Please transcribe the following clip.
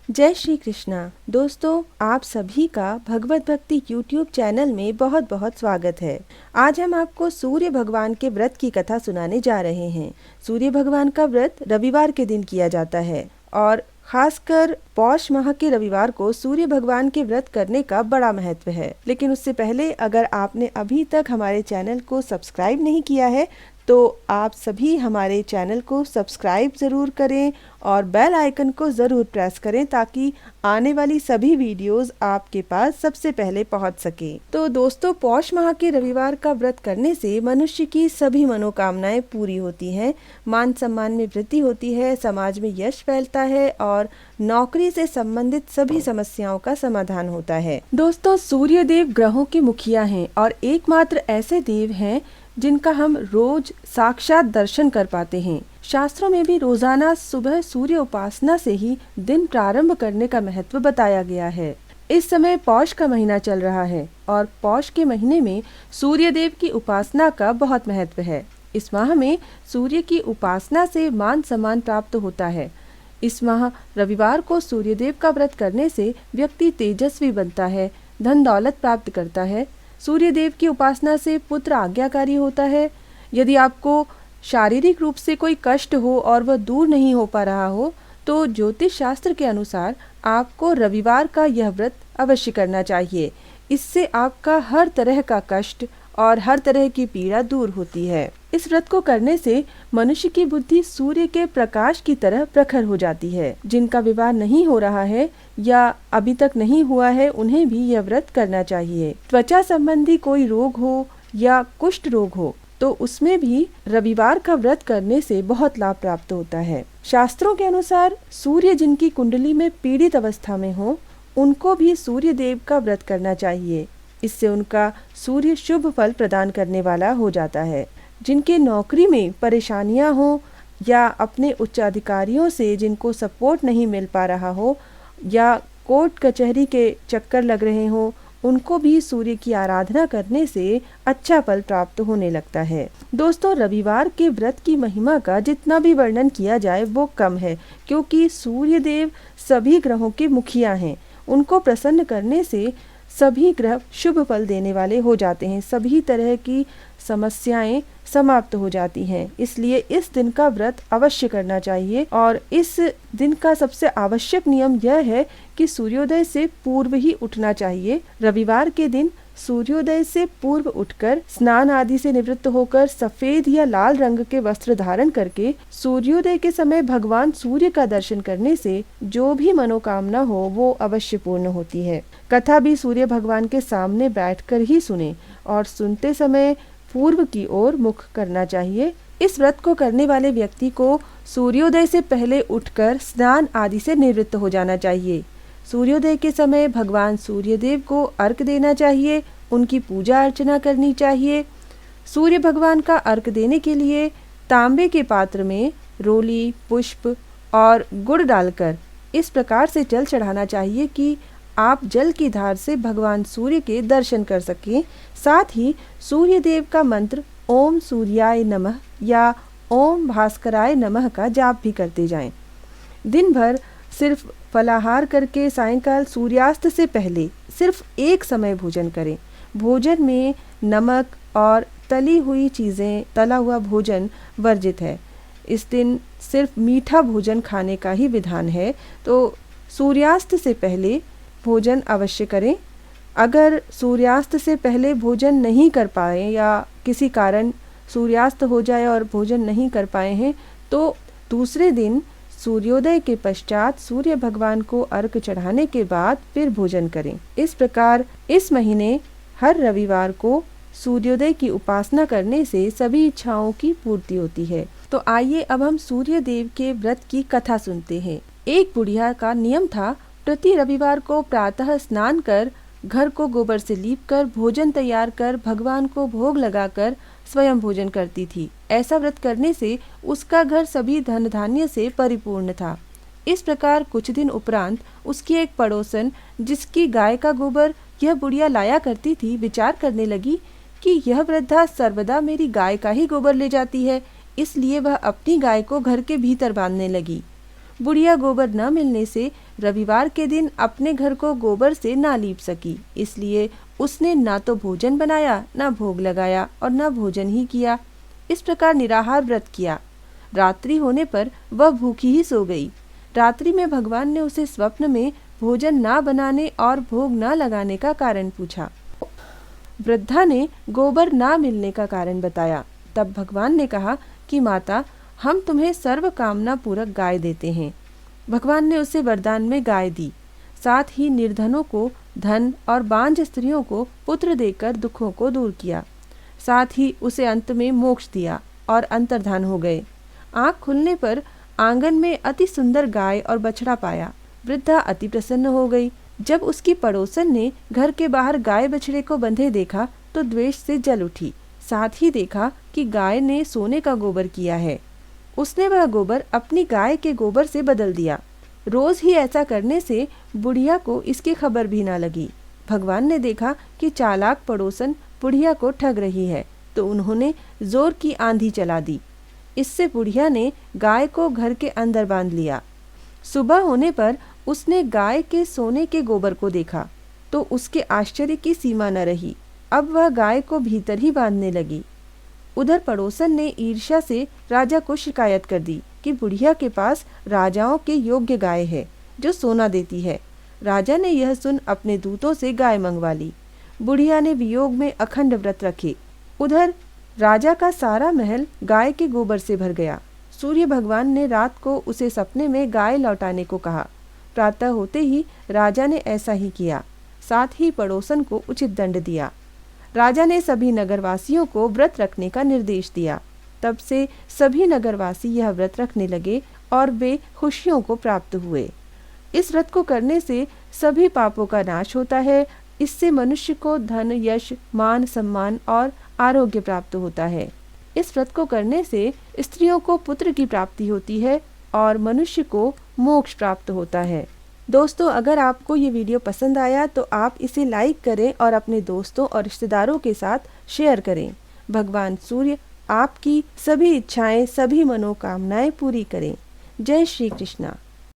जय श्री कृष्णा। दोस्तों, आप सभी का भगवत भक्ति यूट्यूब चैनल में बहुत बहुत स्वागत है। आज हम आपको सूर्य भगवान के व्रत की कथा सुनाने जा रहे हैं। सूर्य भगवान का व्रत रविवार के दिन किया जाता है और खासकर पौष माह के रविवार को सूर्य भगवान के व्रत करने का बड़ा महत्व है। लेकिन उससे पहले अगर आपने अभी तक हमारे चैनल को सब्सक्राइब नहीं किया है तो आप सभी हमारे चैनल को सब्सक्राइब ज़रूर करें और बेल आइकन को ज़रूर प्रेस करें ताकि आने वाली सभी वीडियोस आपके पास सबसे पहले पहुंच सके। तो दोस्तों, पौष माह के रविवार का व्रत करने से मनुष्य की सभी मनोकामनाएं पूरी होती हैं, मान सम्मान में वृद्धि होती है, समाज में यश फैलता है और नौकरी से संबंधित सभी समस्याओं का समाधान होता है। दोस्तों, सूर्य देव ग्रहों के मुखिया हैं और एकमात्र ऐसे देव हैं जिनका हम रोज साक्षात दर्शन कर पाते हैं। शास्त्रों में भी रोजाना सुबह सूर्य उपासना से ही दिन प्रारंभ करने का महत्व बताया गया है। इस समय पौष का महीना चल रहा है और पौष के महीने में सूर्य देव की उपासना का बहुत महत्व है। इस माह में सूर्य की उपासना से मान सम्मान प्राप्त होता है। इस माह रविवार को सूर्य देव का व्रत करने से व्यक्ति तेजस्वी बनता है, धन दौलत प्राप्त करता है। सूर्य देव की उपासना से पुत्र आज्ञाकारी होता है। यदि आपको शारीरिक रूप से कोई कष्ट हो और वह दूर नहीं हो पा रहा हो तो ज्योतिष शास्त्र के अनुसार आपको रविवार का यह व्रत अवश्य करना चाहिए। इससे आपका हर तरह का कष्ट और हर तरह की पीड़ा दूर होती है। इस व्रत को करने से मनुष्य की बुद्धि सूर्य के प्रकाश की तरह प्रखर हो जाती है। जिनका विवाह नहीं हो रहा है या अभी तक नहीं हुआ है उन्हें भी यह व्रत करना चाहिए। त्वचा संबंधी कोई रोग हो या कुष्ठ रोग हो तो उसमें भी रविवार का व्रत करने से बहुत लाभ प्राप्त होता है। शास्त्रों के अनुसार सूर्य जिनकी कुंडली में पीड़ित अवस्था में हो उनको भी सूर्य देव का व्रत करना चाहिए। इससे उनका सूर्य शुभ फल प्रदान करने वाला हो जाता है। जिनके नौकरी में परेशानियां हो या अपने उच्चाधिकारियों से जिनको सपोर्ट नहीं मिल पा रहा हो या कोर्ट कचहरी के चक्कर लग रहे हो उनको भी सूर्य की आराधना करने से अच्छा फल प्राप्त होने लगता है। दोस्तों, रविवार के व्रत की महिमा का जितना भी वर्णन किया जाए वो कम है, क्योंकि सूर्य देव सभी ग्रहों के मुखिया हैं। उनको प्रसन्न करने से सभी ग्रह शुभ फल देने वाले हो जाते हैं, सभी तरह की समस्याएं समाप्त हो जाती हैं। इसलिए इस दिन का व्रत अवश्य करना चाहिए और इस दिन का सबसे आवश्यक नियम यह है कि सूर्योदय से पूर्व ही उठना चाहिए। रविवार के दिन सूर्योदय से पूर्व उठकर स्नान आदि से निवृत्त होकर सफेद या लाल रंग के वस्त्र धारण करके सूर्योदय के समय भगवान सूर्य का दर्शन करने से जो भी मनोकामना हो वो अवश्य पूर्ण होती है। कथा भी सूर्य भगवान के सामने बैठकर ही सुने और सुनते समय पूर्व की ओर मुख करना चाहिए। इस व्रत को करने वाले व्यक्ति को सूर्योदय से पहले उठकर स्नान आदि से निवृत्त हो जाना चाहिए। सूर्योदय के समय भगवान सूर्यदेव को अर्घ्य देना चाहिए, उनकी पूजा अर्चना करनी चाहिए। सूर्य भगवान का अर्घ्य देने के लिए तांबे के पात्र में रोली, पुष्प और गुड़ डालकर इस प्रकार से जल चढ़ाना चाहिए कि आप जल की धार से भगवान सूर्य के दर्शन कर सकें। साथ ही सूर्य देव का मंत्र ओम सूर्याय नमः या ओम भास्कराय नमः का जाप भी करते जाएं। दिन भर सिर्फ फलाहार करके सायंकाल सूर्यास्त से पहले सिर्फ एक समय भोजन करें। भोजन में नमक और तली हुई चीज़ें, तला हुआ भोजन वर्जित है। इस दिन सिर्फ मीठा भोजन खाने का ही विधान है। तो सूर्यास्त से पहले भोजन अवश्य करें। अगर सूर्यास्त से पहले भोजन नहीं कर पाए या किसी कारण सूर्यास्त हो जाए और भोजन नहीं कर पाए हैं तो दूसरे दिन सूर्योदय के पश्चात सूर्य भगवान को अर्घ्य चढ़ाने के बाद फिर भोजन करें। इस प्रकार इस महीने हर रविवार को सूर्योदय की उपासना करने से सभी इच्छाओं की पूर्ति होती है। तो आइए अब हम सूर्य देव के व्रत की कथा सुनते हैं। एक बुढ़िया का नियम था, प्रति रविवार को प्रातः स्नान कर घर को गोबर से लीपकर भोजन तैयार कर भगवान को भोग लगाकर स्वयं भोजन करती थी। ऐसा व्रत करने से उसका घर सभी धन धान्य से परिपूर्ण था। इस प्रकार कुछ दिन उपरांत उसकी एक पड़ोसन, जिसकी गाय का गोबर यह बुढ़िया लाया करती थी, विचार करने लगी कि यह वृद्धा सर्वदा मेरी गाय का ही गोबर ले जाती है, इसलिए वह अपनी गाय को घर के भीतर बांधने लगी। बुढ़िया गोबर न मिलने से रविवार के दिन अपने घर को गोबर से ना लीप सकी, इसलिए उसने ना तो भोजन बनाया, ना भोग लगाया और न भोजन ही किया। इस प्रकार निराहार व्रत किया। रात्रि होने पर वह भूखी ही सो गई। रात्रि में भगवान ने उसे स्वप्न में भोजन ना बनाने और भोग ना लगाने का कारण पूछा। वृद्धा ने गोबर ना मिलने का कारण बताया। तब भगवान ने कहा कि माता, हम तुम्हें सर्व कामना पूरक गाय देते हैं। भगवान ने उसे वरदान में गाय दी। साथ ही निर्धनों को धन और बांझ स्त्रियों को पुत्र देकर दुखों को दूर किया। साथ ही उसे अंत में मोक्ष दिया और अंतर्धान हो गए। आँख खुलने पर आंगन में अति सुंदर गाय और बछड़ा पाया। वृद्धा अति प्रसन्न हो गई। जब उसकी पड़ोसन ने घर के बाहर गाय बछड़े को बंधे देखा तो द्वेष से जल उठी। साथ ही देखा कि गाय ने सोने का गोबर किया है। उसने वह गोबर अपनी गाय के गोबर से बदल दिया। रोज ही ऐसा करने से बुढ़िया को इसकी खबर भी ना लगी। भगवान ने देखा कि चालाक पड़ोसन बुढ़िया को ठग रही है, तो उन्होंने जोर की आंधी चला दी। इससे बुढ़िया ने गाय को घर के अंदर बांध लिया। सुबह होने पर उसने गाय के सोने के गोबर को देखा तो उसके आश्चर्य की सीमा न रही। अब वह गाय को भीतर ही बांधने लगी। उधर पड़ोसन ने ईर्ष्या से राजा को शिकायत कर दी कि बुढ़िया के पास राजाओं के योग्य गाय है जो सोना देती है। राजा ने यह सुन अपने दूतों से गाय मंगवा ली। बुढ़िया ने वियोग में अखंड व्रत रखे। उधर राजा का सारा महल गाय के गोबर से भर गया। सूर्य भगवान ने रात को उसे सपने में गाय लौटाने को कहा। प्रातः होते ही राजा ने ऐसा ही किया। साथ ही पड़ोसन को उचित दंड दिया। राजा ने सभी नगरवासियों को व्रत रखने का निर्देश दिया। तब से सभी नगरवासी यह व्रत रखने लगे और वे खुशियों को प्राप्त हुए। इस व्रत को करने से सभी पापों का नाश होता है। इससे मनुष्य को धन, यश, मान, सम्मान और आरोग्य प्राप्त होता है। इस व्रत को करने से स्त्रियों को पुत्र की प्राप्ति होती है और मनुष्य को मोक्ष प्राप्त होता है। दोस्तों, अगर आपको ये वीडियो पसंद आया तो आप इसे लाइक करें और अपने दोस्तों और रिश्तेदारों के साथ शेयर करें। भगवान सूर्य आपकी सभी इच्छाएं, सभी मनोकामनाएं पूरी करें। जय श्री कृष्णा।